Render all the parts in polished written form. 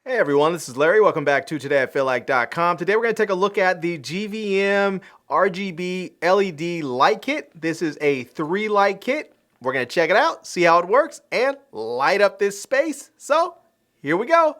Hey everyone, this is Larry. Welcome back to TodayIFeelLike.com. Today we're going to take a look at the GVM RGB LED light kit. This is a 3-light kit. We're going to check it out, see how it works, and light up this space. So, here we go.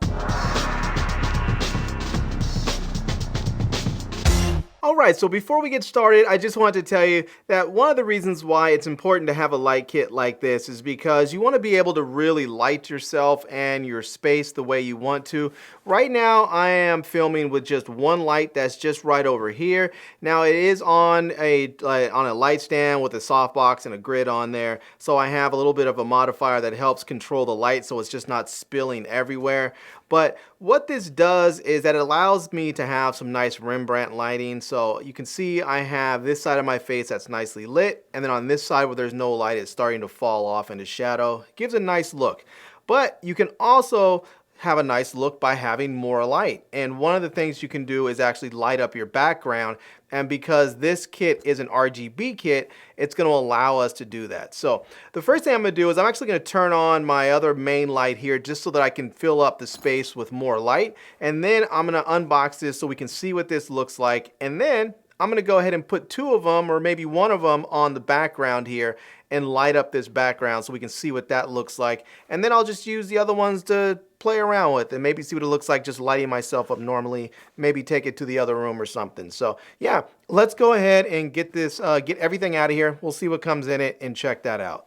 Alright, so before we get started, I just wanted to tell you that one of the reasons why it's important to have a light kit like this is because you want to be able to really light yourself and your space the way you want to. Right now, I am filming with just one light that's just right over here. Now, it is on a light stand with a softbox and a grid on there, so I have a little bit of a modifier that helps control the light so it's just not spilling everywhere. But what this does is that it allows me to have some nice Rembrandt lighting. So you can see I have this side of my face that's nicely lit, and then on this side where there's no light, it's starting to fall off into shadow. It gives a nice look. But you can also have a nice look by having more light. And one of the things you can do is actually light up your background. And because this kit is an RGB kit, it's going to allow us to do that. So the first thing I'm going to do is I'm actually going to turn on my other main light here just so that I can fill up the space with more light. And then I'm going to unbox this so we can see what this looks like. And then I'm going to go ahead and put two of them or maybe one of them on the background here and light up this background so we can see what that looks like. And then I'll just use the other ones to play around with and maybe see what it looks like just lighting myself up normally, maybe take it to the other room or something. So yeah, let's go ahead and get this, get everything out of here. We'll see what comes in it and check that out.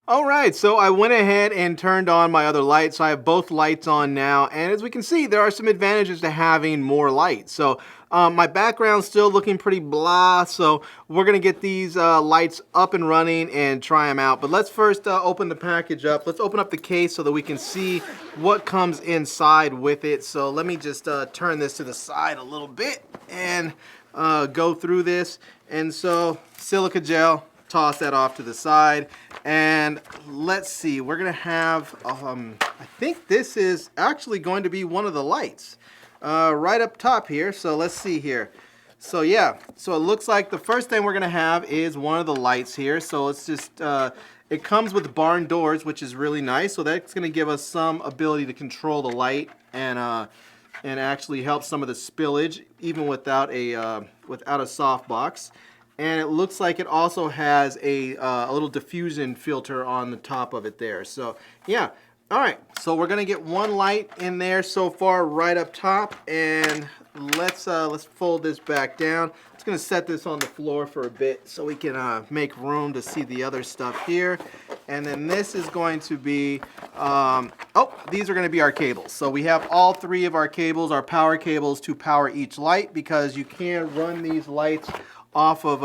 Alright, so I went ahead and turned on my other light, so I have both lights on now, and as we can see, there are some advantages to having more light. So my background's still looking pretty blah, so we're going to get these lights up and running and try them out. But let's first open the package up. Let's open up the case so that we can see what comes inside with it. So let me just turn this to the side a little bit and go through this. And so silica gel. Toss that off to the side, and let's see, we're gonna have I think this is actually going to be one of the lights right up top here. So let's see here. So yeah, so it looks like the first thing we're gonna have is one of the lights here. So let's just it comes with barn doors, which is really nice, so that's gonna give us some ability to control the light and actually help some of the spillage even without a softbox. And it looks like it also has a little diffusion filter on the top of it there. So yeah, all right. So we're gonna get one light in there so far, right up top, and let's fold this back down. I'm just gonna set this on the floor for a bit so we can make room to see the other stuff here. And then this is going to be these are going to be our cables. So we have all three of our cables, our power cables, to power each light, because you can run these lights off of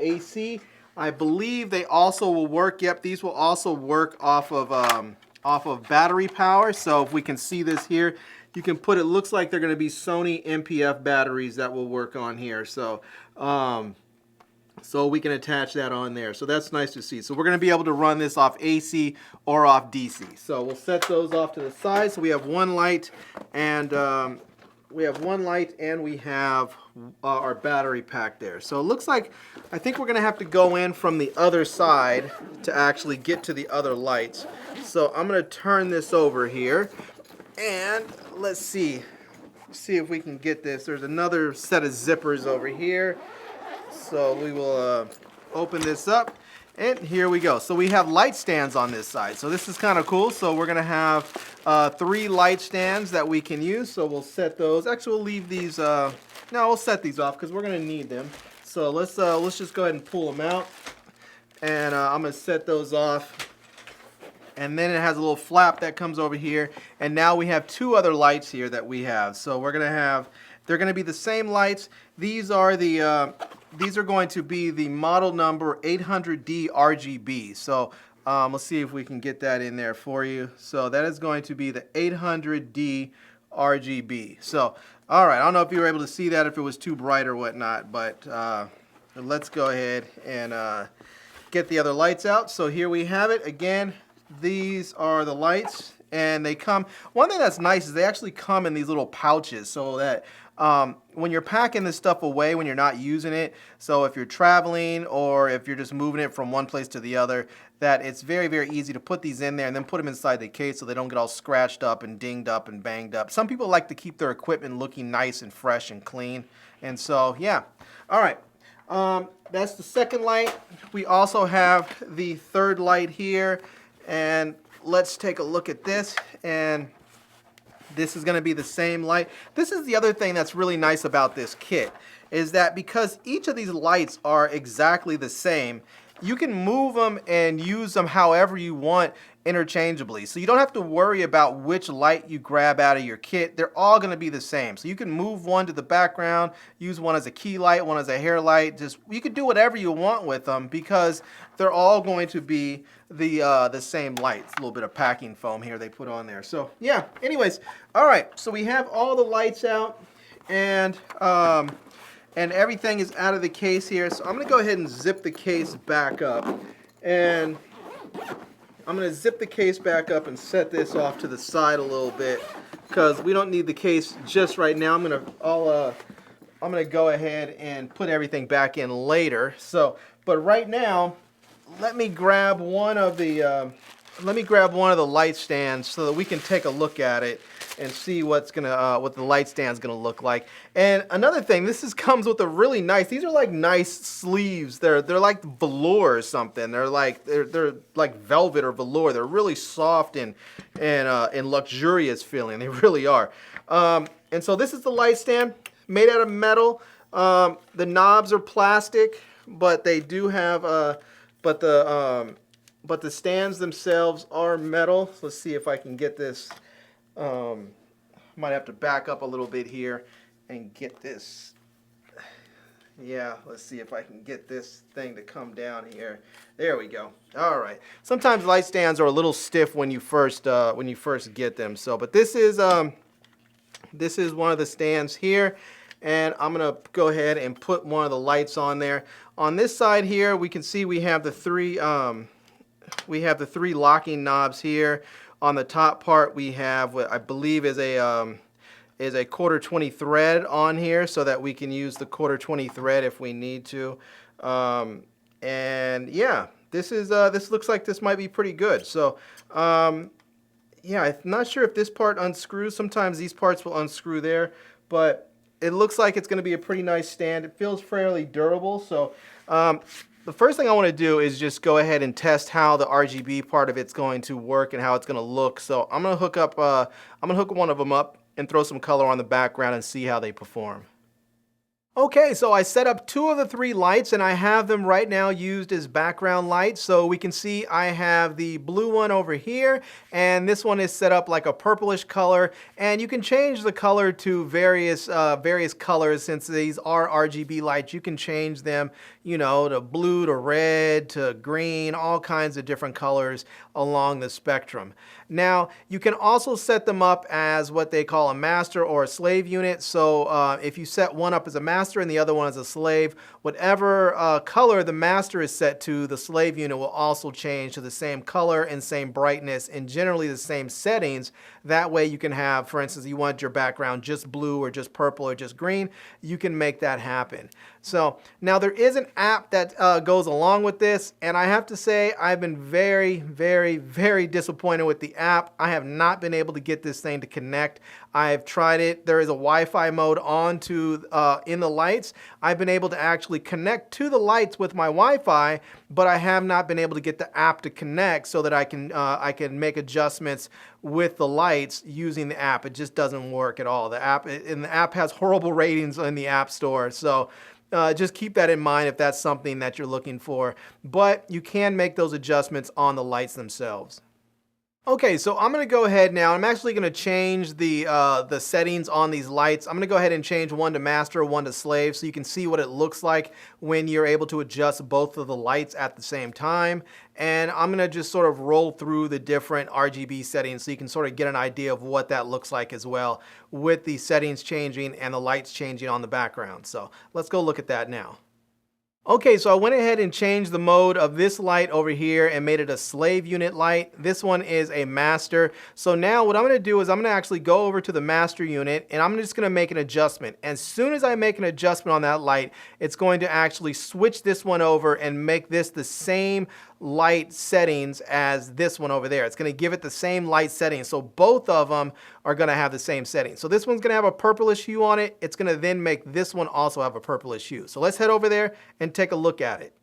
AC. I believe they also will work. Yep, these will also work off of battery power. So if we can see this here, you can put, it looks like they're going to be Sony MPF batteries that will work on here. So so we can attach that on there. So that's nice to see. So we're going to be able to run this off AC or off DC. So we'll set those off to the side. So we have one light, and we have our battery pack there. So it looks like, I think we're going to have to go in from the other side to actually get to the other lights. So I'm going to turn this over here, and let's see if we can get this. There's another set of zippers over here. So we will open this up, and here we go. So we have light stands on this side. So this is kind of cool. So we're going to have 3 light stands that we can use. So we'll set those. Actually, we'll leave these. No, we'll set these off because we're going to need them. So let's just go ahead and pull them out, and I'm going to set those off. And then it has a little flap that comes over here, and now we have 2 other lights here that we have. So we're going to have, they're going to be the same lights. These are going to be the model number 800D RGB. So let's see if we can get that in there for you. So that is going to be the 800D RGB. So, all right, I don't know if you were able to see that, if it was too bright or whatnot, but let's go ahead and get the other lights out. So here we have it. Again, these are the lights, And they come, one thing that's nice is they actually come in these little pouches so that when you're packing this stuff away when you're not using it, so if you're traveling or if you're just moving it from one place to the other, that it's very, very easy to put these in there and then put them inside the case so they don't get all scratched up and dinged up and banged up. Some people like to keep their equipment looking nice and fresh and clean. And so, yeah. All right. That's the second light. We also have the third light here. And let's take a look at this. And this is going to be the same light. This is the other thing that's really nice about this kit, is that because each of these lights are exactly the same, you can move them and use them however you want interchangeably. So you don't have to worry about which light you grab out of your kit. They're all going to be the same. So you can move one to the background, use one as a key light, one as a hair light. Just, you can do whatever you want with them because they're all going to be the same lights. A little bit of packing foam here they put on there. So yeah, anyways, all right. So we have all the lights out and everything is out of the case here. So I'm going to go ahead and zip the case back up. And I'm going to zip the case back up and set this off to the side a little bit because we don't need the case just right now. I'm going to go ahead and put everything back in later. So, but right now, let me grab one of the light stands so that we can take a look at it and see what the light stand's gonna look like. And another thing, comes with a really nice. These are like nice sleeves. They're like velour or something. They're like velvet or velour. They're really soft and luxurious feeling. They really are. And so this is the light stand made out of metal. The knobs are plastic, but they do have but the stands themselves are metal. So let's see if I can get this. Might have to back up a little bit here and get this. Yeah, let's see if I can get this thing to come down here. There we go. All right. Sometimes light stands are a little stiff when you first get them. So, but this is one of the stands here, and I'm gonna go ahead and put one of the lights on there. On this side here, we can see we have the three locking knobs here. On the top part, we have what I believe is a 1/4 thread on here, so that we can use the 1/4 thread if we need to. And yeah, this looks like this might be pretty good. So yeah, I'm not sure if this part unscrews. Sometimes these parts will unscrew there, but it looks like it's going to be a pretty nice stand. It feels fairly durable. So the first thing I want to do is just go ahead and test how the RGB part of it's going to work and how it's going to look. So I'm going to hook one of them up and throw some color on the background and see how they perform. Okay, so I set up 2 of the 3 lights and I have them right now used as background lights. So we can see I have the blue one over here, and this one is set up like a purplish color, and you can change the color to various colors. Since these are RGB lights, you can change them, you know, to blue to red to green, all kinds of different colors along the spectrum. Now, you can also set them up as what they call a master or a slave unit. So if you set one up as a master and the other one as a slave, whatever color the master is set to, the slave unit will also change to the same color and same brightness and generally the same settings. That way you can have, for instance, you want your background just blue or just purple or just green, you can make that happen. So now there is an app that goes along with this, and I have to say I've been very, very, very disappointed with the app. I have not been able to get this thing to connect. I've tried it. There is a Wi-Fi mode on to in the lights. I've been able to actually connect to the lights with my Wi-Fi, but I have not been able to get the app to connect so that I can make adjustments with the lights using the app. It just doesn't work at all. The app has horrible ratings in the App Store. So just keep that in mind if that's something that you're looking for. But you can make those adjustments on the lights themselves. Okay, so I'm going to go ahead now. I'm actually going to change the settings on these lights. I'm going to go ahead and change one to master, one to slave, so you can see what it looks like when you're able to adjust both of the lights at the same time. And I'm going to just sort of roll through the different RGB settings so you can sort of get an idea of what that looks like as well, with the settings changing and the lights changing on the background. So let's go look at that now. Okay, so I went ahead and changed the mode of this light over here and made it a slave unit light. This one is a master. So now what I'm going to do is I'm going to actually go over to the master unit and I'm just going to make an adjustment. As soon as I make an adjustment on that light, it's going to actually switch this one over and make this the same light settings as this one over there. It's going to give it the same light settings. So both of them are going to have the same settings. So this one's going to have a purplish hue on it. It's going to then make this one also have a purplish hue. So let's head over there and take a look at it.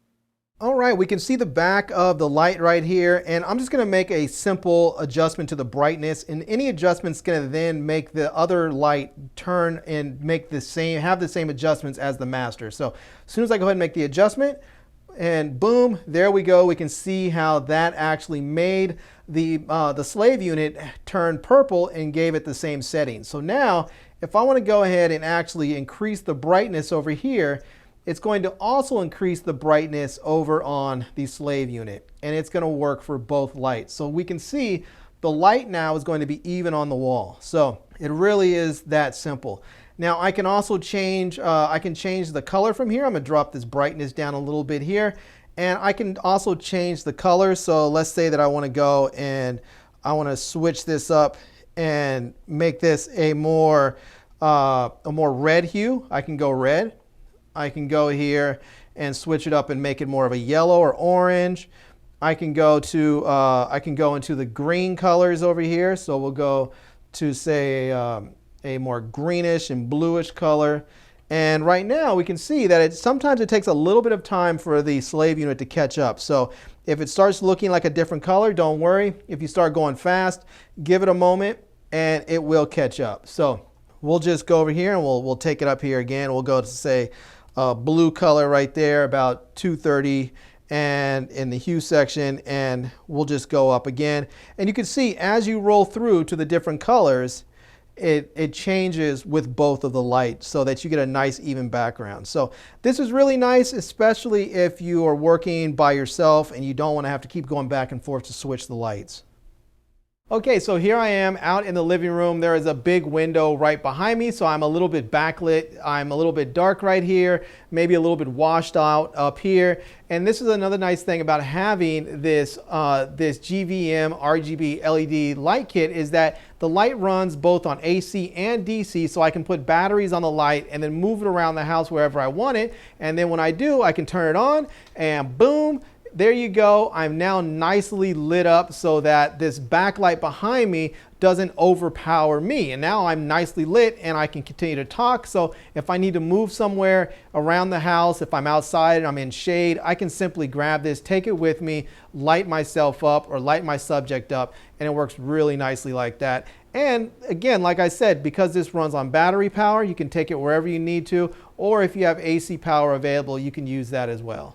All right, we can see the back of the light right here, and I'm just going to make a simple adjustment to the brightness, and any adjustment's going to then make the other light turn and make the same, have the same adjustments as the master. So as soon as I go ahead and make the adjustment, and boom, there we go. We can see how that actually made the slave unit turn purple and gave it the same settings. So now, if I want to go ahead and actually increase the brightness over here, it's going to also increase the brightness over on the slave unit, and it's going to work for both lights. So we can see the light now is going to be even on the wall. So it really is that simple. Now I can also change, I can change the color from here. I'm going to drop this brightness down a little bit here, and I can also change the color. So let's say that I want to go and I want to switch this up and make this a more red hue. I can go red. I can go here and switch it up and make it more of a yellow or orange. I can go into the green colors over here. So we'll go to say a more greenish and bluish color. And right now we can see that sometimes it takes a little bit of time for the slave unit to catch up. So if it starts looking like a different color, don't worry. If you start going fast, give it a moment and it will catch up. So we'll just go over here and we'll take it up here again. We'll go to say blue color right there, about 230, and in the hue section, and we'll just go up again. And you can see as you roll through to the different colors, it changes with both of the lights so that you get a nice even background. So this is really nice, especially if you are working by yourself and you don't want to have to keep going back and forth to switch the lights. Okay, so here I am out in the living room. There is a big window right behind me, so I'm a little bit backlit. I'm a little bit dark right here, maybe a little bit washed out up here. And this is another nice thing about having this, this GVM RGB LED light kit, is that the light runs both on AC and DC, so I can put batteries on the light and then move it around the house wherever I want it. And then when I do, I can turn it on and boom, there you go. I'm now nicely lit up so that this backlight behind me doesn't overpower me. And now I'm nicely lit and I can continue to talk. So if I need to move somewhere around the house, if I'm outside and I'm in shade, I can simply grab this, take it with me, light myself up or light my subject up, and it works really nicely like that. And again, like I said, because this runs on battery power, you can take it wherever you need to, or if you have AC power available, you can use that as well.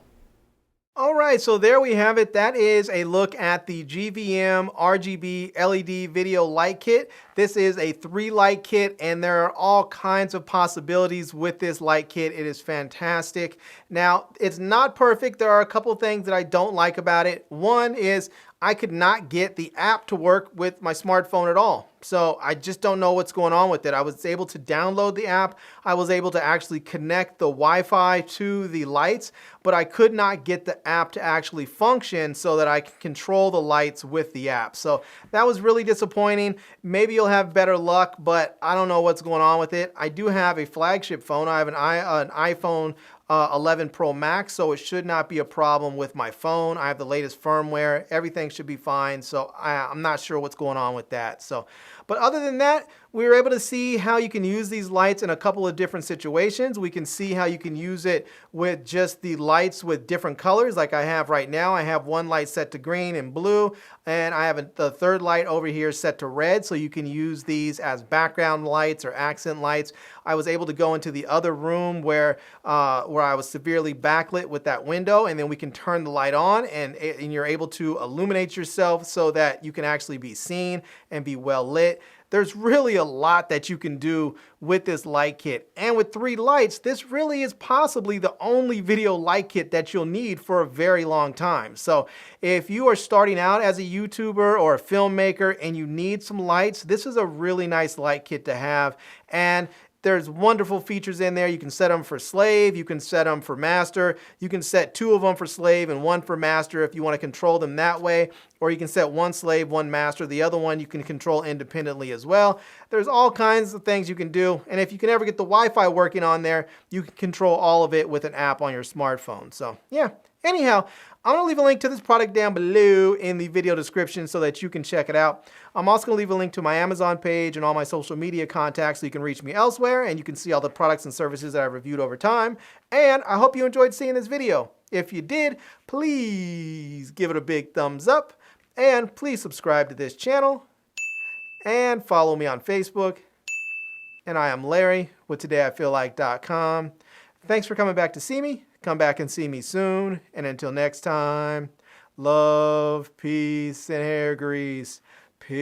All right, so there we have it. That is a look at the GVM RGB LED video light kit. This is a 3-light kit, and there are all kinds of possibilities with this light kit. It is fantastic. Now, it's not perfect. There are a couple things that I don't like about it. One is I could not get the app to work with my smartphone at all. So I just don't know what's going on with it. I was able to download the app. I was able to actually connect the Wi-Fi to the lights, but I could not get the app to actually function so that I can control the lights with the app. So that was really disappointing. Maybe you'll have better luck, but I don't know what's going on with it. I do have a flagship phone. I have an iPhone 11 Pro Max, so it should not be a problem with my phone. I have the latest firmware. Everything should be fine. So I'm not sure what's going on with that. So, but other than that, we were able to see how you can use these lights in a couple of different situations. We can see how you can use it with just the lights with different colors like I have right now. I have one light set to green and blue, and I have the third light over here set to red, so you can use these as background lights or accent lights. I was able to go into the other room where I was severely backlit with that window, and then we can turn the light on and you're able to illuminate yourself so that you can actually be seen and be well lit. There's really a lot that you can do with this light kit. And with 3 lights, this really is possibly the only video light kit that you'll need for a very long time. So if you are starting out as a YouTuber or a filmmaker and you need some lights, this is a really nice light kit to have. And There's wonderful features in there. You can set them for slave, you can set them for master, you can set 2 of them for slave and 1 for master if you want to control them that way, or you can set 1 slave, 1 master. The other one you can control independently as well. There's all kinds of things you can do, and if you can ever get the Wi-Fi working on there, you can control all of it with an app on your smartphone. So yeah, anyhow, I'm going to leave a link to this product down below in the video description so that you can check it out. I'm also going to leave a link to my Amazon page and all my social media contacts so you can reach me elsewhere and you can see all the products and services that I've reviewed over time. And I hope you enjoyed seeing this video. If you did, please give it a big thumbs up and please subscribe to this channel and follow me on Facebook. And I am Larry with TodayIFeelLike.com. Thanks for coming back to see me. Come back and see me soon. And until next time, love, peace, and hair grease. Peace.